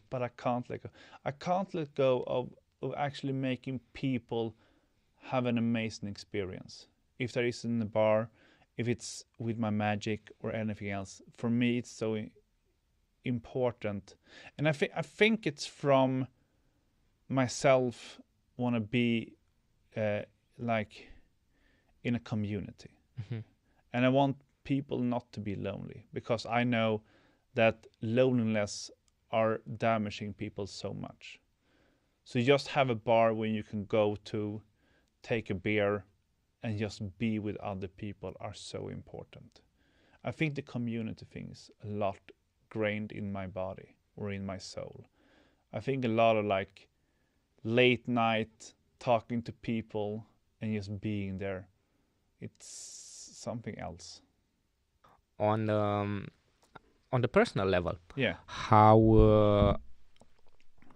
A: but I can't let go. I can't let go of actually making people have an amazing experience. If that is in the bar, if it's with my magic or anything else, for me it's so important. And I think it's from myself want to be like in a community. And I want people not to be lonely, because I know that loneliness are damaging people so much. So just have a bar where you can go to, take a beer, and just be with other people are so important. I think the community thing is a lot grained in my body or in my soul. I think a lot of like late night talking to people and just being there. It's something else.
B: On the personal level,
A: Yeah.
B: how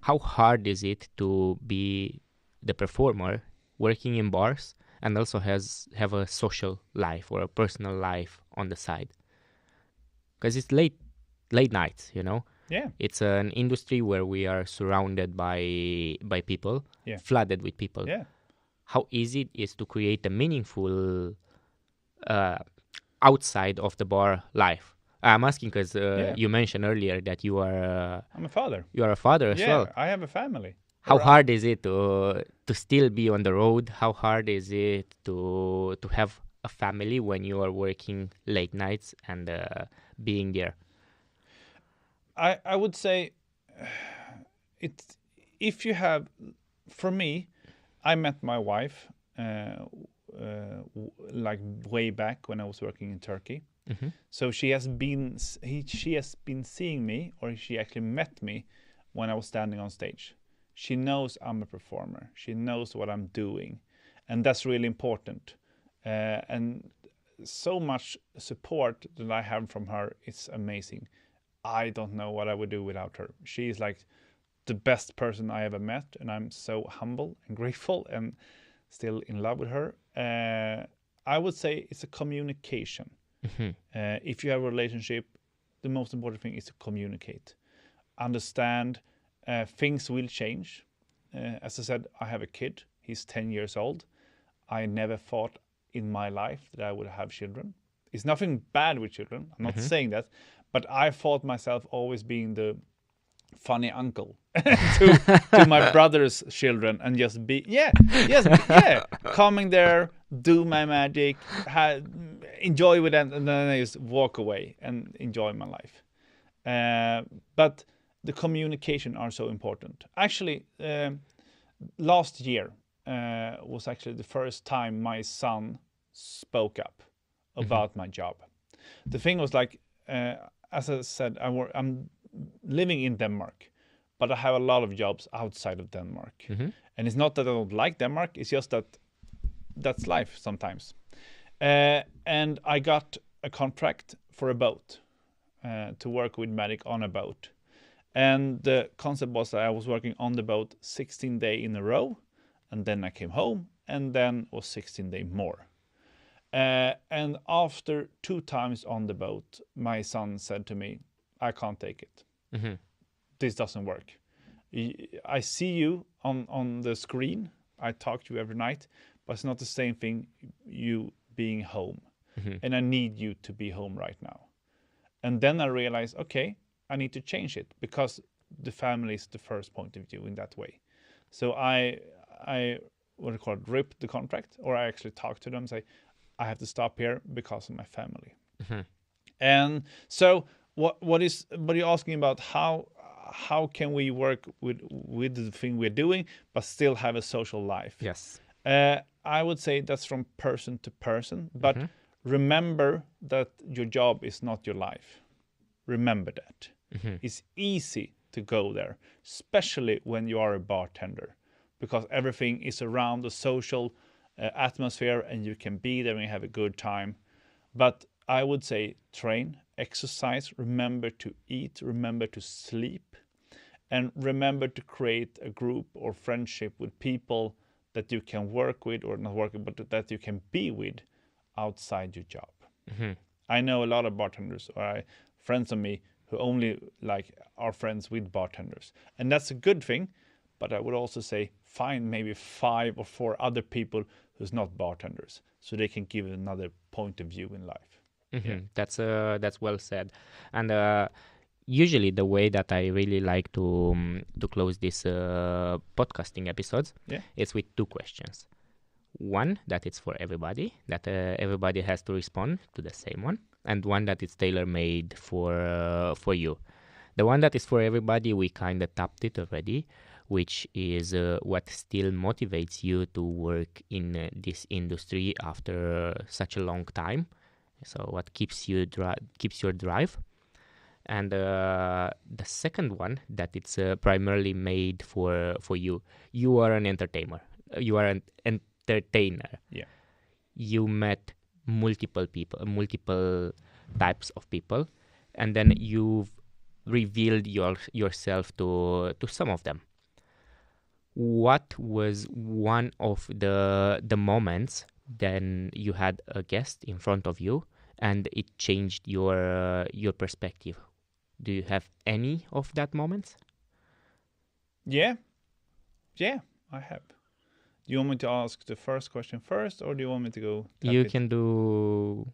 B: hard is it to be the performer working in bars and also have a social life or a personal life on the side? Because it's late nights, you know.
A: Yeah.
B: It's an industry where we are surrounded by people,
A: Yeah.
B: flooded with people.
A: Yeah.
B: How easy it is to create a meaningful outside of the bar life. I'm asking because you mentioned earlier that
A: I'm a father.
B: you are a father as well.
A: Yeah, I have a family.
B: How hard is it to still be on the road? How hard is it to have a family when you are working late nights and being there?
A: I would say it's if you have, for me, I met my wife like way back when I was working in Turkey. So she has been seeing me, or she actually met me when I was standing on stage. She knows I'm a performer. She knows what I'm doing, and that's really important. And so much support that I have from her is amazing. I don't know what I would do without her. She is like the best person I ever met, and I'm so humble and grateful and still in love with her. I would say it's a communication. If you have a relationship, the most important thing is to communicate. Understand things will change. As I said, I have a kid. He's 10 years old. I never thought in my life that I would have children. It's nothing bad with children. I'm not saying that. But I thought myself always being the funny uncle to my brother's children and just be coming there, do my magic, enjoy with them, and then I just walk away and enjoy my life. But the communication are so important. Actually, last year was actually the first time my son spoke up about my job. The thing was like, as I said, I'm living in Denmark, but I have a lot of jobs outside of Denmark. And it's not that I don't like Denmark, it's just that that's life sometimes. And I got a contract for a boat, to work with Medic on a boat. And the concept was that I was working on the boat 16 days in a row, and then I came home, and then was 16 days more. And after 2 times on the boat, my son said to me, I can't take it. This doesn't work. I see you on the screen. I talk to you every night, but it's not the same thing you being home. And I need you to be home right now. And then I realized, okay, I need to change it because the family is the first point of view in that way. So I what do you call it, rip the contract, or I actually talk to them and say, I have to stop here because of my family. And so what you're asking about, how can we work with the thing we're doing but still have a social life?
B: Yes.
A: I would say that's from person to person, but remember that your job is not your life. Remember that. It's easy to go there, especially when you are a bartender, because everything is around the social atmosphere and you can be there and have a good time. But I would say train, exercise, remember to eat, remember to sleep, and remember to create a group or friendship with people that you can work with, or not work with, but that you can be with outside your job. I know a lot of bartenders, or friends of me, who only like are friends with bartenders, and that's a good thing. But I would also say find maybe 5 or 4 other people who's not bartenders, so they can give another point of view in life.
B: That's well said. And usually the way that I really like to close this podcasting episodes is with 2 questions. One that it's for everybody, that everybody has to respond to the same one, and one that is tailor-made for you. The one that is for everybody, we kind of tapped it already, which is what still motivates you to work in this industry after such a long time. So what keeps your drive? And the second one, that it's primarily made for you. You are an entertainer. You are an entertainer.
A: Yeah.
B: You met multiple people, multiple types of people, and then you've revealed yourself to some of them. What was one of the moments then you had a guest in front of you and it changed your perspective? Do you have any of that moments?
A: Yeah, I have. Do you want me to ask the first question first, or do you want me to go?
B: You can do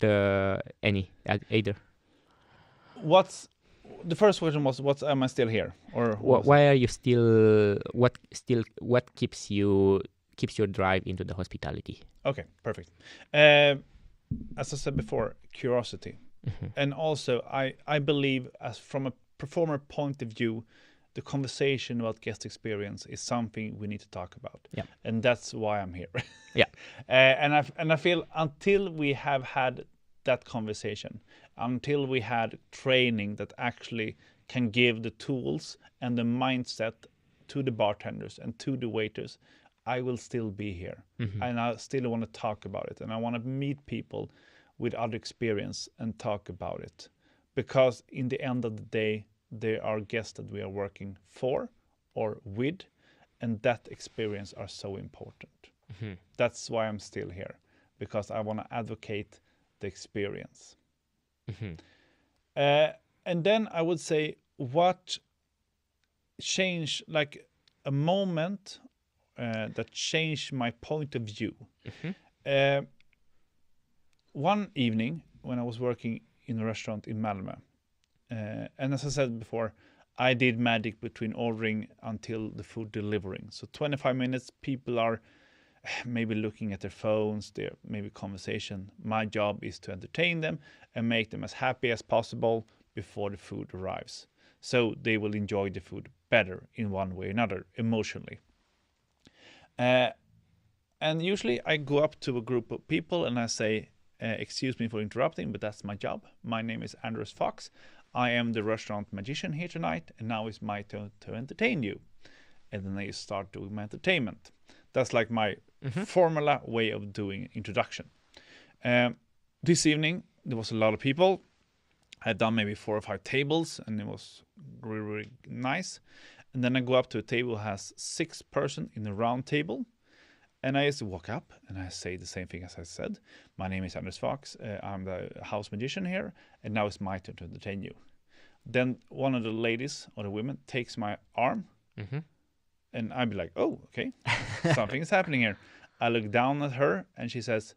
B: either.
A: What's the first question was? What am I still here, or
B: why are you still? What keeps your drive into the hospitality?
A: Okay, perfect. As I said before, curiosity, and also I believe, as from a performer point of view, the conversation about guest experience is something we need to talk about.
B: Yeah.
A: And that's why I'm here.
B: Yeah.
A: And I feel until we have had that conversation, until we had training that actually can give the tools and the mindset to the bartenders and to the waiters, I will still be here. And I still want to talk about it. And I want to meet people with other experience and talk about it. Because in the end of the day, there are guests that we are working for or with, and that experience are so important. That's why I'm still here, because I want to advocate the experience. And then I would say, what changed, like a moment that changed my point of view. One evening when I was working in a restaurant in Malmö, and as I said before, I did magic between ordering until the food delivering. So 25 minutes, people are maybe looking at their phones, their maybe conversation. My job is to entertain them and make them as happy as possible before the food arrives. So they will enjoy the food better in one way or another, emotionally. And usually I go up to a group of people and I say, excuse me for interrupting, but that's my job. My name is Anders Fox. I am the restaurant magician here tonight, and now it's my turn to entertain you. And then I start doing my entertainment. That's like my formula way of doing introduction. This evening, there was a lot of people. I had done maybe 4 or 5 tables, and it was really, really nice. And then I go up to a table that has 6 person in a round table. And I just walk up and I say the same thing as I said. My name is Anders Fox. I'm the house magician here. And now it's my turn to entertain you. Then one of the ladies or the women takes my arm. And I'd be like, oh, okay. Something is happening here. I look down at her and she says,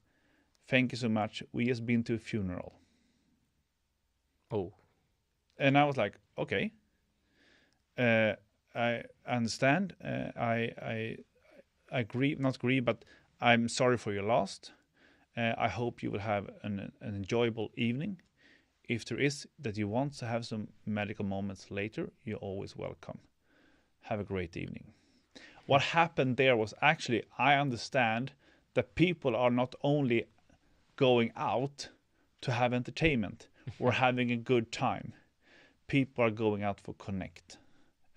A: thank you so much. We just been to a funeral.
B: Oh.
A: And I was like, okay. I understand. I agree, not agree, but I'm sorry for your loss. I hope you will have an enjoyable evening. If there is that you want to have some medical moments later, you're always welcome. Have a great evening. What happened there was actually, I understand that people are not only going out to have entertainment or having a good time. People are going out for connect.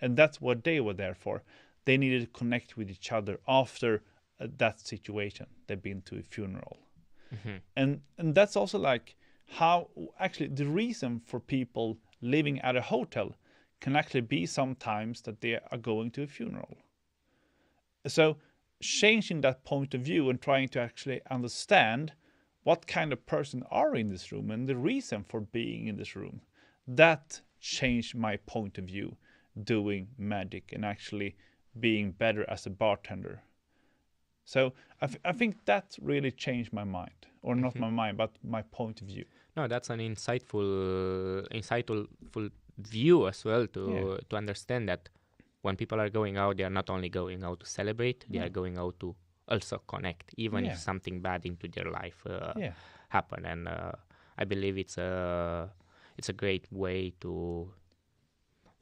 A: And that's what they were there for. They needed to connect with each other after that situation. They've been to a funeral. And that's also like how actually the reason for people living at a hotel can actually be sometimes that they are going to a funeral. So changing that point of view and trying to actually understand what kind of person are in this room and the reason for being in this room, that changed my point of view doing magic and actually being better as a bartender. So I think that really changed my mind, or not my mind, but my point of view.
B: No, that's an insightful view as well to understand that when people are going out, they are not only going out to celebrate, they are going out to also connect, even if something bad into their life happen. And I believe it's a great way to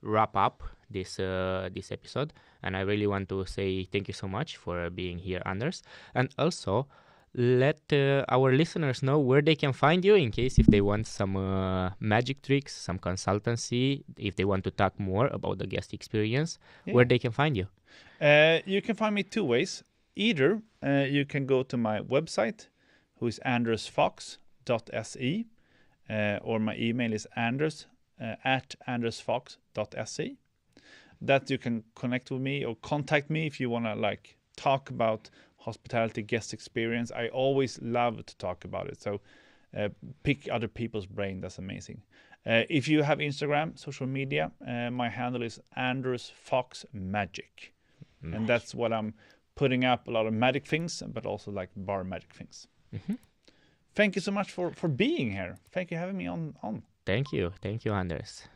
B: wrap up this episode. And I really want to say thank you so much for being here, Anders. And also, let our listeners know where they can find you in case if they want some magic tricks, some consultancy, if they want to talk more about the guest experience, where they can find you.
A: You can find me two ways. Either you can go to my website, who is andersfox.se, or my email is anders@andersfox.se. That you can connect with me or contact me if you want to like talk about hospitality guest experience. I always love to talk about it. So pick other people's brain. That's amazing. If you have Instagram, social media, my handle is AndersFoxMagic. And that's what I'm putting up, a lot of magic things, but also like bar magic things. Thank you so much for being here. Thank you for having me on.
B: Thank you, Anders.